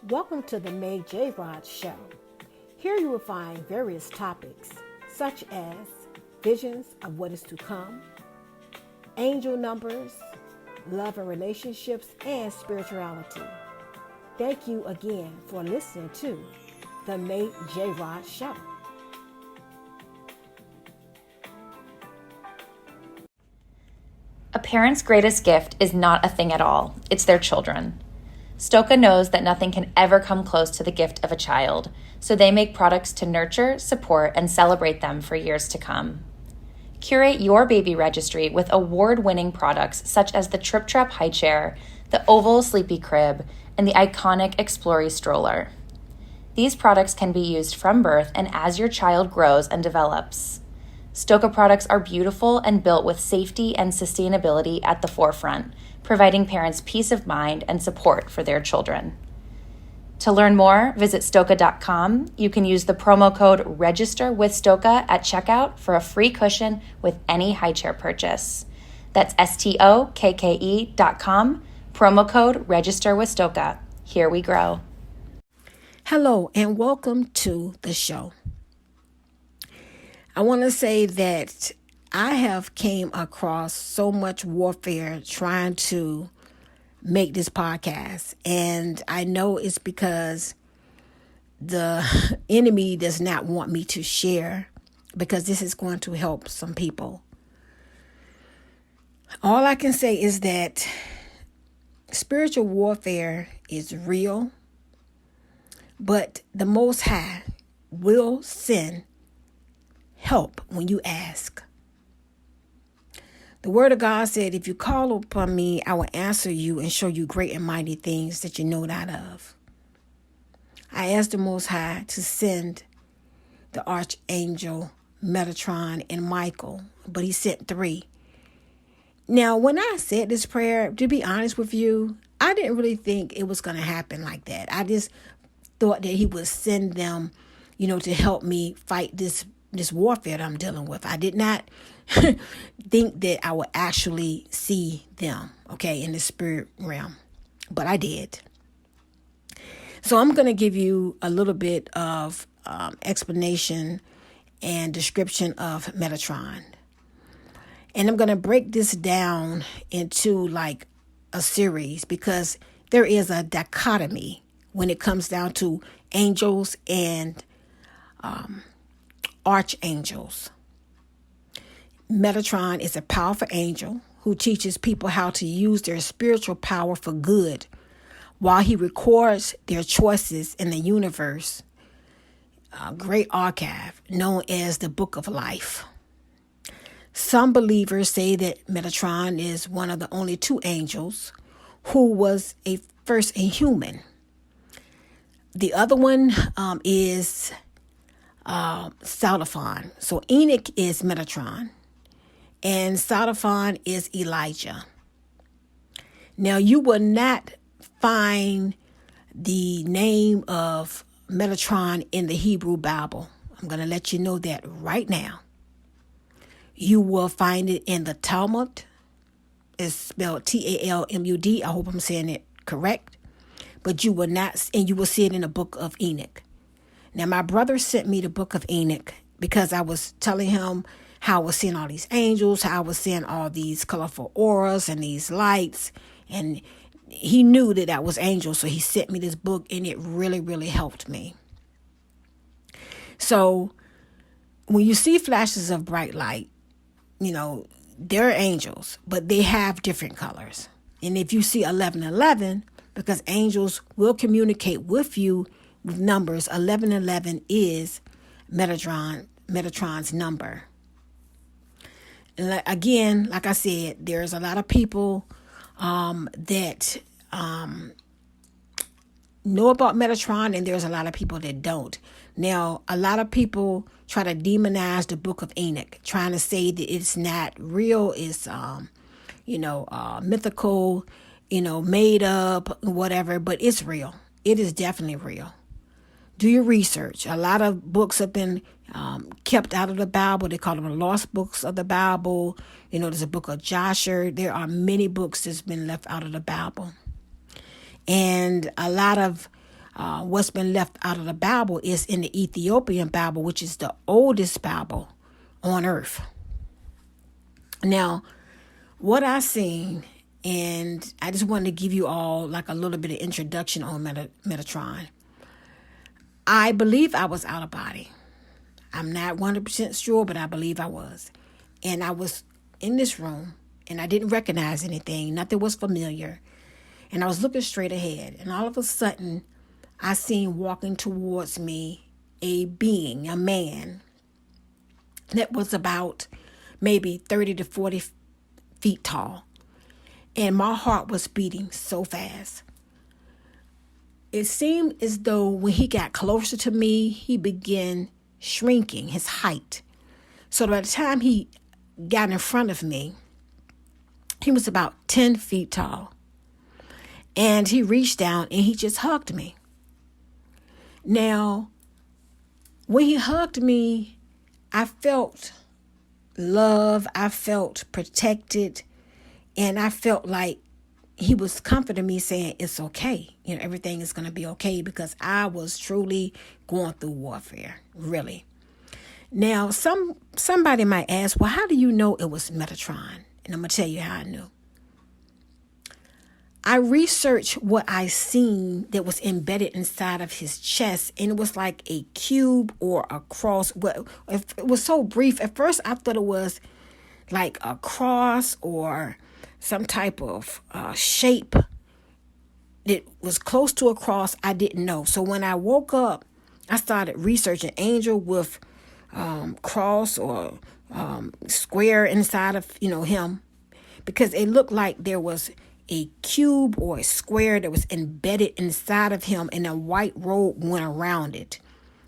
Welcome to the May J. Rod Show. Here you will find various topics such as visions of what is to come, angel numbers, love and relationships, and spirituality. Thank you again for listening to the May J. Rod Show. A parent's greatest gift is not a thing at all. It's their children. Stoka knows that nothing can ever come close to the gift of a child, so they make products to nurture, support, and celebrate them for years to come. Curate your baby registry with award-winning products such as the Trip Trap High Chair, the Oval Sleepy Crib, and the iconic Explory Stroller. These products can be used from birth and as your child grows and develops. Stoka products are beautiful and built with safety and sustainability at the forefront, providing parents peace of mind and support for their children. To learn more, visit Stoka.com. You can use the promo code REGISTERWITHSTOKA at checkout for a free cushion with any high chair purchase. That's STOKKE.com, promo code REGISTERWITHSTOKA. Here we grow. Hello and welcome to the show. I want to say that I have came across so much warfare trying to make this podcast. And I know it's because the enemy does not want me to share, because this is going to help some people. All I can say is that spiritual warfare is real, but the Most High will send help when you ask. The word of God said, if you call upon me, I will answer you and show you great and mighty things that you know not of. I asked the Most High to send the archangel Metatron and Michael, but he sent 3. Now, when I said this prayer, to be honest with you, I didn't really think it was going to happen like that. I just thought that he would send them, to help me fight this warfare that I'm dealing with. I did not think that I would actually see them, in the spirit realm, but I did. So I'm going to give you a little bit of explanation and description of Metatron. And I'm going to break this down into like a series, because there is a dichotomy when it comes down to angels and archangels. Metatron is a powerful angel who teaches people how to use their spiritual power for good, while he records their choices in the universe, a great archive known as the Book of Life. Some believers say that Metatron is one of the only 2 angels who was first a human. The other one is Salafon. So Enoch is Metatron, and Salafon is Elijah. Now, you will not find the name of Metatron in the Hebrew Bible. I'm going to let you know that right now. You will find it in the Talmud. It's spelled Talmud. I hope I'm saying it correct. But you will not, and you will see it in the Book of Enoch. Now, my brother sent me the Book of Enoch because I was telling him how I was seeing all these angels, how I was seeing all these colorful auras and these lights. And he knew that was angels, so he sent me this book, and it really, really helped me. So when you see flashes of bright light, they're angels, but they have different colors. And if you see 1111, because angels will communicate with you with numbers, 1111 is Metatron's number. And again, like I said, there's a lot of people that know about Metatron, and there's a lot of people that don't. Now, a lot of people try to demonize the Book of Enoch, trying to say that it's not real, it's mythical, made up, whatever, but it's real. It is definitely real. Do your research. A lot of books have been kept out of the Bible. They call them the lost books of the Bible. There's a book of Joshua. There are many books that's been left out of the Bible. And a lot of what's been left out of the Bible is in the Ethiopian Bible, which is the oldest Bible on earth. Now, what I seen, and I just wanted to give you all like a little bit of introduction on Metatron. I believe I was out of body. I'm not 100% sure, but I believe I was. And I was in this room, and I didn't recognize anything. Nothing was familiar. And I was looking straight ahead. And all of a sudden, I seen walking towards me a being, a man, that was about maybe 30 to 40 feet tall. And my heart was beating so fast. It seemed as though when he got closer to me, he began shrinking his height. So by the time he got in front of me, he was about 10 feet tall. And he reached down and he just hugged me. Now, when he hugged me, I felt love, I felt protected, and I felt like he was comforting me, saying it's okay. Everything is going to be okay, because I was truly going through warfare, really. Now, somebody might ask, well, how do you know it was Metatron? And I'm going to tell you how I knew. I researched what I seen that was embedded inside of his chest, and it was like a cube or a cross. Well, it was so brief. At first, I thought it was like a cross or some type of shape that was close to a cross. I didn't know. So when I woke up, I started researching angel with cross or square inside of him, because it looked like there was a cube or a square that was embedded inside of him, and a white robe went around it.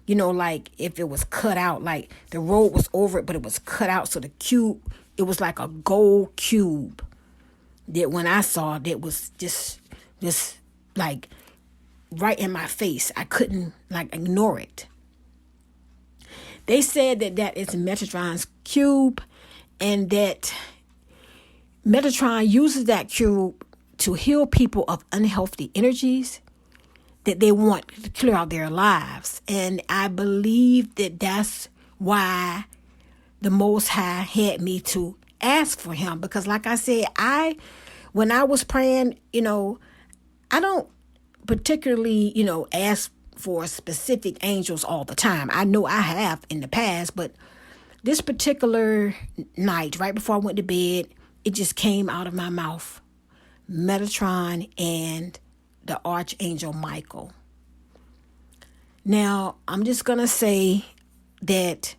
Like if it was cut out, like the robe was over it, but it was cut out. So the cube, it was like a gold cube that when I saw, that was just like right in my face. I couldn't ignore it. They said that is Metatron's cube, and that Metatron uses that cube to heal people of unhealthy energies that they want to clear out their lives. And I believe that that's why the Most High had me to ask for him. Because like I said, when I was praying, I don't particularly, ask for specific angels all the time. I know I have in the past, but this particular night, right before I went to bed, it just came out of my mouth. Metatron and the Archangel Michael. Now, I'm just going to say that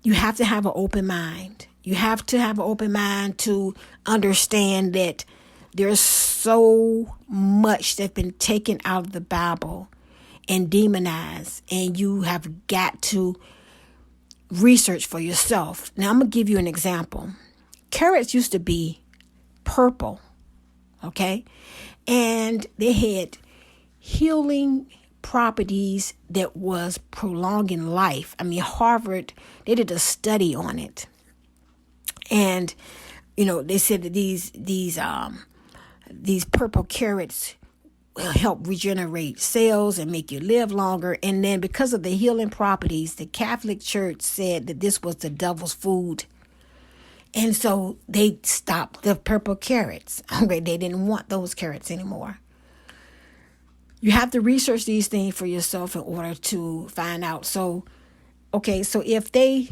you have to have an open mind. You have to have an open mind to understand that there's so much that's been taken out of the Bible and demonized, and you have got to research for yourself. Now, I'm going to give you an example. Carrots used to be purple, okay? And they had healing properties that was prolonging life. I mean, Harvard, they did a study on it. And, they said that these purple carrots will help regenerate cells and make you live longer. And then because of the healing properties, the Catholic Church said that this was the devil's food. And so they stopped the purple carrots. Okay, they didn't want those carrots anymore. You have to research these things for yourself in order to find out. So if they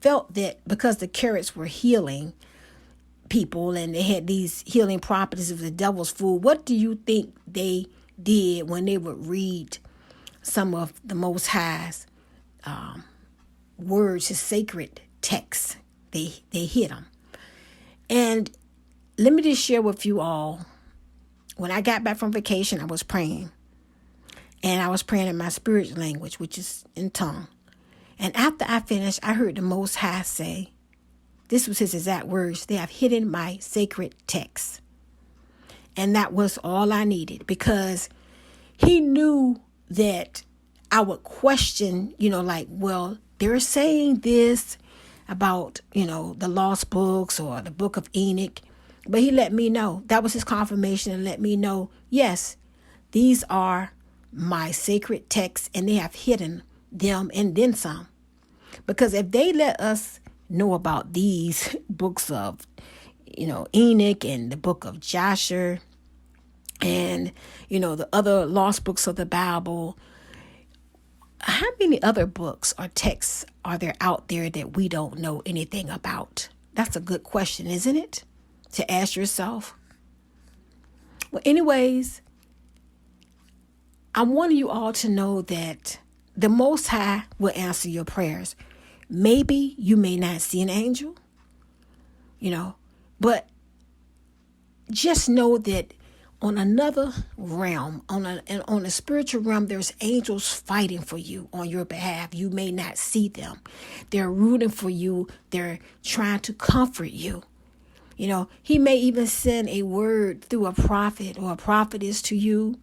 felt that because the carrots were healing people and they had these healing properties of the devil's food, what do you think they did when they would read some of the Most High's words, his sacred texts? They hit them. And let me just share with you all, when I got back from vacation, I was praying. And I was praying in my spirit language, which is in tongue. And after I finished, I heard the Most High say, this was his exact words, they have hidden my sacred texts. And that was all I needed, because he knew that I would question, well, they're saying this about, the lost books or the book of Enoch. But he let me know. That was his confirmation, and let me know, yes, these are my sacred texts, and they have hidden them and then some. Because if they let us know about these books of, Enoch and the book of Joshua and, the other lost books of the Bible, how many other books or texts are there out there that we don't know anything about? That's a good question, isn't it? To ask yourself. Well, anyways, I want you all to know that the Most High will answer your prayers. Maybe you may not see an angel, but just know that on another realm, on a spiritual realm, there's angels fighting for you on your behalf. You may not see them. They're rooting for you. They're trying to comfort you. He may even send a word through a prophet or a prophetess to you.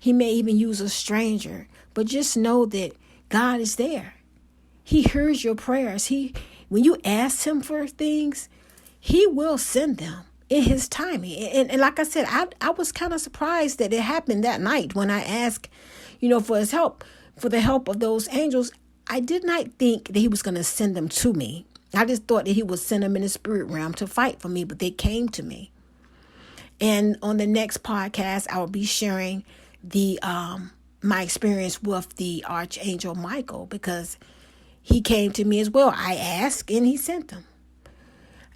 He may even use a stranger. But just know that God is there. He hears your prayers. When you ask him for things, he will send them in his timing. And like I said, I was kind of surprised that it happened that night when I asked, for his help, for the help of those angels. I did not think that he was going to send them to me. I just thought that he would send them in the spirit realm to fight for me, but they came to me. And on the next podcast, I will be sharing my experience with the Archangel Michael, because he came to me as well. I asked and he sent them.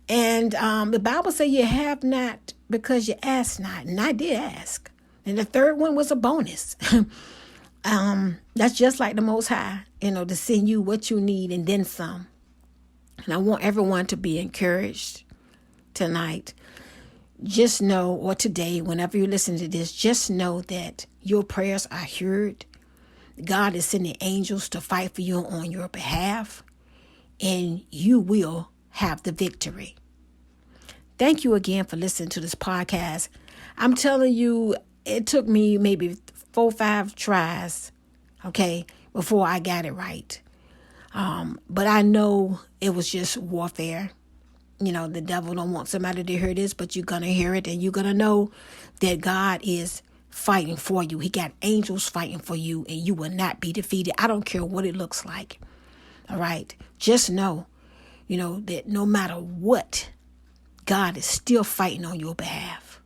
And the Bible says you have not because you ask not. And I did ask. And the third one was a bonus. That's just like the Most High, to send you what you need and then some. And I want everyone to be encouraged tonight. Just know, or today, whenever you listen to this, just know that your prayers are heard. God is sending angels to fight for you on your behalf, and you will have the victory. Thank you again for listening to this podcast. I'm telling you, it took me maybe 4 or 5 tries, before I got it right. But I know it was just warfare. The devil don't want somebody to hear this, but you're going to hear it, and you're going to know that God is fighting for you. He got angels fighting for you, and you will not be defeated. I don't care what it looks like. All right. Just know, that no matter what, God is still fighting on your behalf.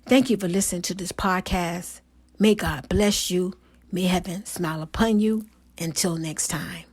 Thank you for listening to this podcast. May God bless you. May heaven smile upon you. Until next time.